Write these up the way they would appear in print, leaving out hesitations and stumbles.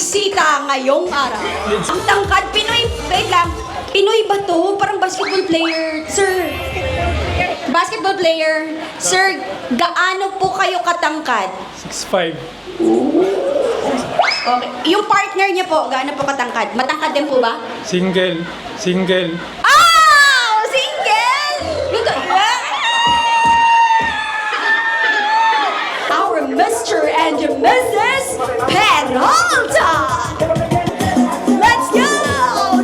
bisita ngayong araw. Ang tangkad, Pinoy, wait lang. Pinoy ba to? Parang basketball player, sir. Basketball player. Sir, gaano po kayo katangkad? 6'5". Okay. Yung partner niya po, gaano po katangkad? Matangkad din po ba? Single. Ah! Single! Our Mr. and Mrs. Peralta! Let's go!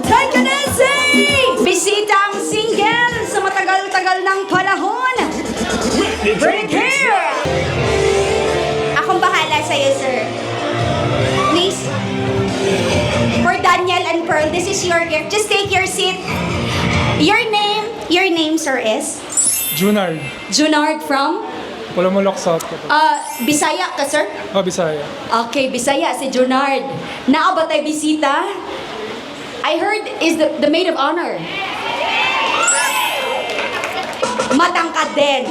Take it easy! Bisita ang single sa matagal-tagal ng panahon. Bring here! Akong bahala sa'yo, sir. Please. For Daniel and Pearl, this is your gift. Just take your seat. Your name, sir, is? Junard. Junard from? Pulamulok South. Bisaya ka, sir? Oh, Bisaya. Okay, Bisaya, si Junard. Naa ba tayo bisita? I heard is the maid of honor. Matangkad din.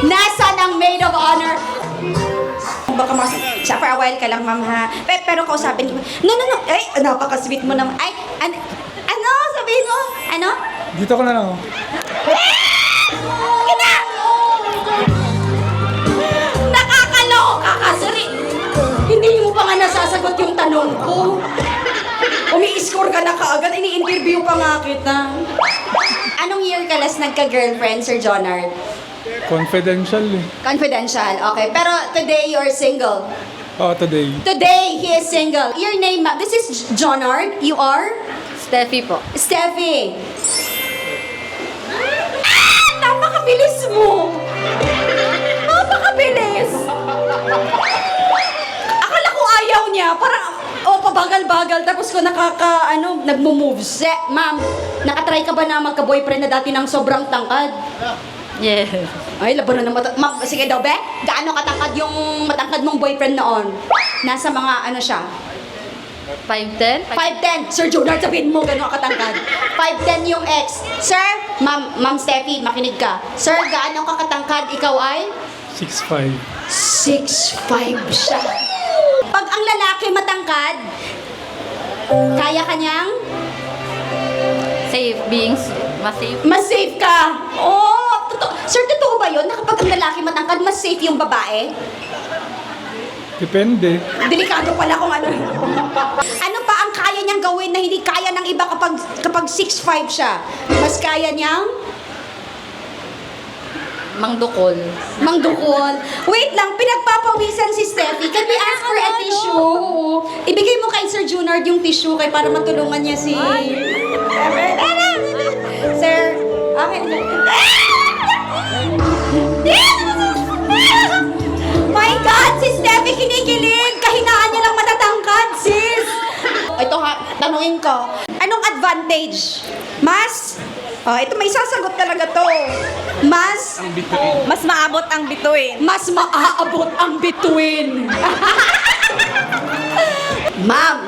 Nasaan ang maid of honor? Baka siya for a while ka lang, ma'am, ha? Pero kausapin ko. No. Ay, napaka-sweet mo naman. Ay, ano? Sabihin mo? Ano? Dito ko na lang. Oh. Kina! Nakakaloka ka, sir. Hindi mo pa nga nasasagot yung tanong ko. Umi-score ka na kaagad, ini-interview pa nga kita. Anong year ka last nagka-girlfriend, Sir Jonard? Confidential eh. Confidential, okay. Pero today you're single. Oh, today. Today, he is single. Your name, ma'am, this is Jonard. You are? Steffi po. Steffi. Napakabilis mo! Napakabilis! Akala ko ayaw niya. Parang, pabagal-bagal. Tapos ko nagmo-move. Ma'am, nakatry ka ba na magka-boyfriend na dati ng sobrang tangkad? Yes. Ay, laban na naman. Sige daw, be? Gaano katangkad yung matangkad mong boyfriend noon? Nasa mga siya? 5'10"? 5'10". Sir Jonard, sabihin mo gano'n katangkad. 5'10" yung ex. Sir, Ma'am Steffi, makinig ka. Sir, gaano ka katangkad? Ikaw ay? 6'5". 6'5" siya. Pag ang lalaki matangkad, kaya kanyang? Safe. Mas safe. Mas safe ka. Oh, sir, totoo ba yun? Na kapag ang lalaki matangkad, mas safe yung babae? Depende. Delikado pala kung ano. Ano pa ang kaya niyang gawin na hindi kaya ng iba kapag 6'5" siya? Mas kaya niyang? Mangdukol. Mangdukol. Wait lang, pinagpapawisan si Steffi. Can we ask for a tissue? Ibigay mo kay Sir Junard yung tissue kay para matulungan niya si... Sir, okay. My God, si Steffi kinikilig. Kahinaan niya lang matatangkad, sis. Ito ha, tanungin ko. Anong advantage? Mas? Ito may sasagot talaga to. Mas? Mas maabot ang bituin. Mas maaabot ang bituin. Ma'am,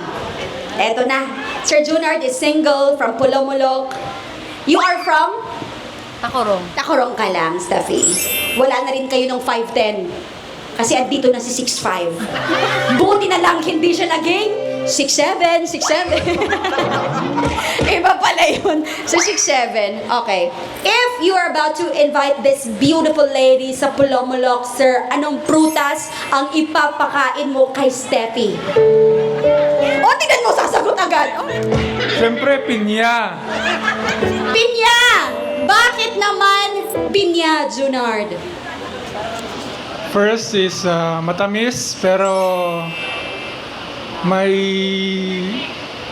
eto na. Sir Junard is single from Pulomolok. You are from? Takorong. Takorong ka lang, Steffi. Wala na rin kayo ng 5'10". Kasi andito na si 6'5". Buti na lang hindi siya naging 6'7". Iba pala yun. So 6'7". Okay. If you are about to invite this beautiful lady sa Pulomolok, sir, anong prutas ang ipapakain mo kay Steffi? Tingnan mo, sasagot agad. Siyempre, pinya. Pinya! Bakit naman pinya, Junard? First is matamis, pero may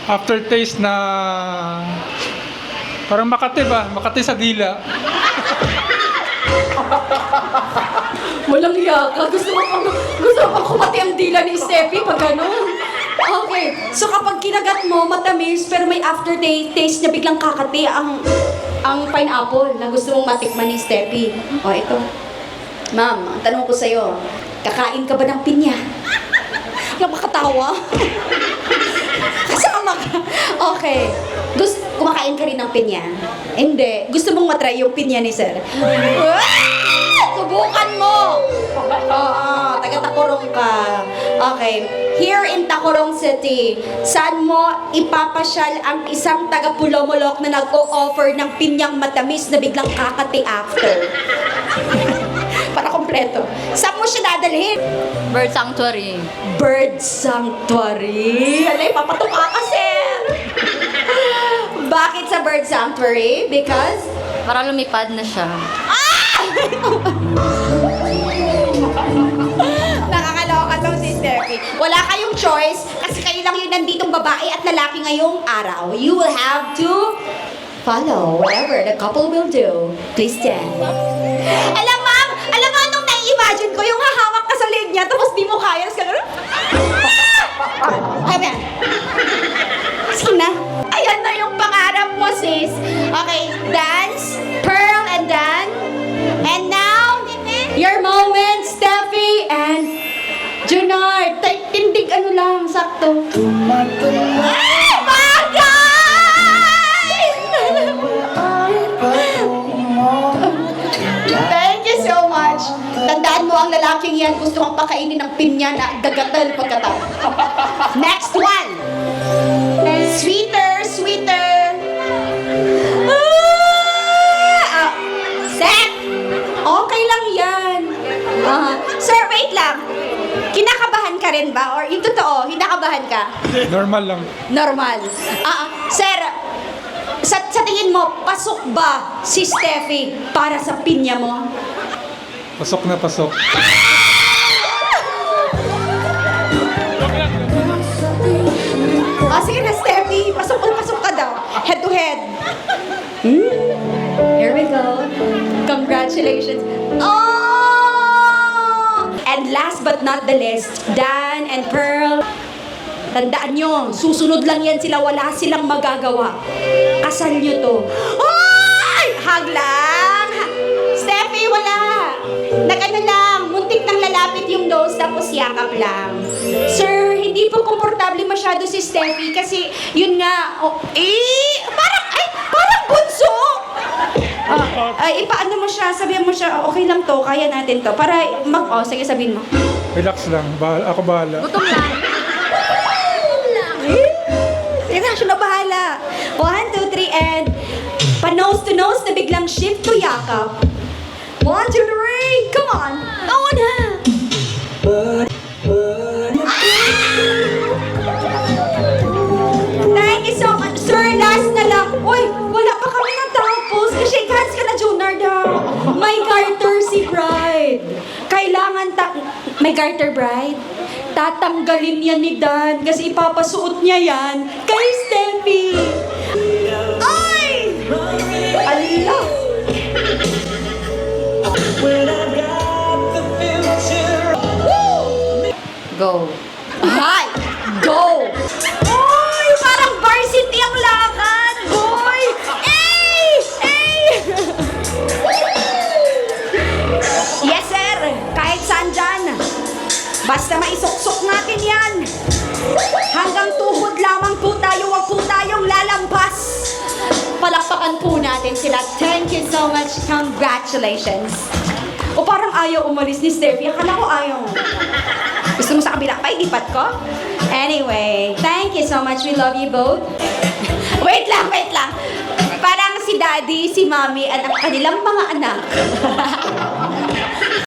aftertaste na parang Makati ba? Makati sa dila. Walang yaka. Gusto mo pang kumati ang dila ni Steffi pag gano'n. Okay. So kapag kinagat mo, matamis, pero may aftertaste na biglang kakati ang pineapple na gusto mong matikman ni Steffi. Ito. Ma'am, ang tanong ko sa'yo, kakain ka ba ng pinya? Napakatawa. Kasama ka. Okay. Kumakain ka rin ng pinya? Hindi. Gusto mong matry yung pinya ni sir? Subukan mo! Oo, taga-Takorong ka. Okay. Here in Tacorong City, saan mo ipapasyal ang isang taga Pulomolok na nag-o-offer ng pinyang matamis na biglang kakati after? Para kompleto. Saan mo siya dadalhin? Bird Sanctuary. Bird Sanctuary. Alay, papatuka ka, sir! Bakit sa Bird Sanctuary? Because? Para lumipad na siya. Nakakaloka tong si Steffi. Wala kayong choice kasi kayo lang yung nanditong babae at lalaki ngayong araw. You will have to follow whatever the couple will do. Please stand. Alam, ma'am, alam mo anong nai-imagine ko? Yung hahawak ka sa leg niya tapos di mo kaya. Tapos gano'n. Ay, man. Sige na. Ayan na yung pangarap mo, sis. Okay, dance, Pearl, and Dan. And now, your moment, Steffi and Junard. Tindig ano lang, sakto. Ay, bagay! Thank you so much. Tandaan mo ang lalaking yan, gusto kang pakainin ng pinya na gagatal pagkatapos. Next one. Sweeter, sweeter. Set! Okay lang yan. Sir, wait lang. Kinakabahan ka rin ba? Or yung totoo, kinakabahan ka? Normal lang. Normal. Sir, sa tingin mo, pasok ba si Steffi para sa pinya mo? Pasok na pasok. Sige na, Steffi. Pasok na pasok ka daw. Head to head. Here we go. Congratulations. Oh! And last but not the least, Dan and Pearl. Tandaan nyo, susunod lang yan sila. Wala silang magagawa. Kasal nyo to. Ay! Hag lang! Steffi, wala! Nag-ano lang, muntik nang lalapit yung nose tapos yakap lang. Sir, hindi po komportable masyado si Steffi kasi yun nga, parang bunso! Ipaano mo siya, sabihan mo siya, okay lang to, kaya natin to. Para sige, sabihin mo. Relax lang. Ako bahala. Gutom lang. Sige na, siya na bahala. 1, 2, 3, and pa-nose to nose na biglang shift to yakap. 1, 2, 3, come on! Oo na! Thank you so much. Sir, last na lang. Uy, wala pa kami natapos. Shake hands ka na, Junard. May garter si Bride. Kailangan may garter, Bride? Tatanggalin yan ni Dan kasi ipapasuot niya yan kay Steffi. Ay! Alila! Go. Hi! Go! Uy! Parang varsity ang lakad! Boy! Ay! Ay! Yes, sir! Kahit saan dyan. Basta maisuksok natin yan. Hanggang tuhod lamang po tayo, wag po tayong lalampas. Palakpakan po natin sila. Thank you so much. Congratulations. O parang ayaw umalis ni Steffi. Akala ko ayaw. Gusto mo sa kabila pa, ilipat ko? Anyway, thank you so much. We love you both. Wait lang. Parang si Daddy, si Mommy, at ang kanilang mga anak.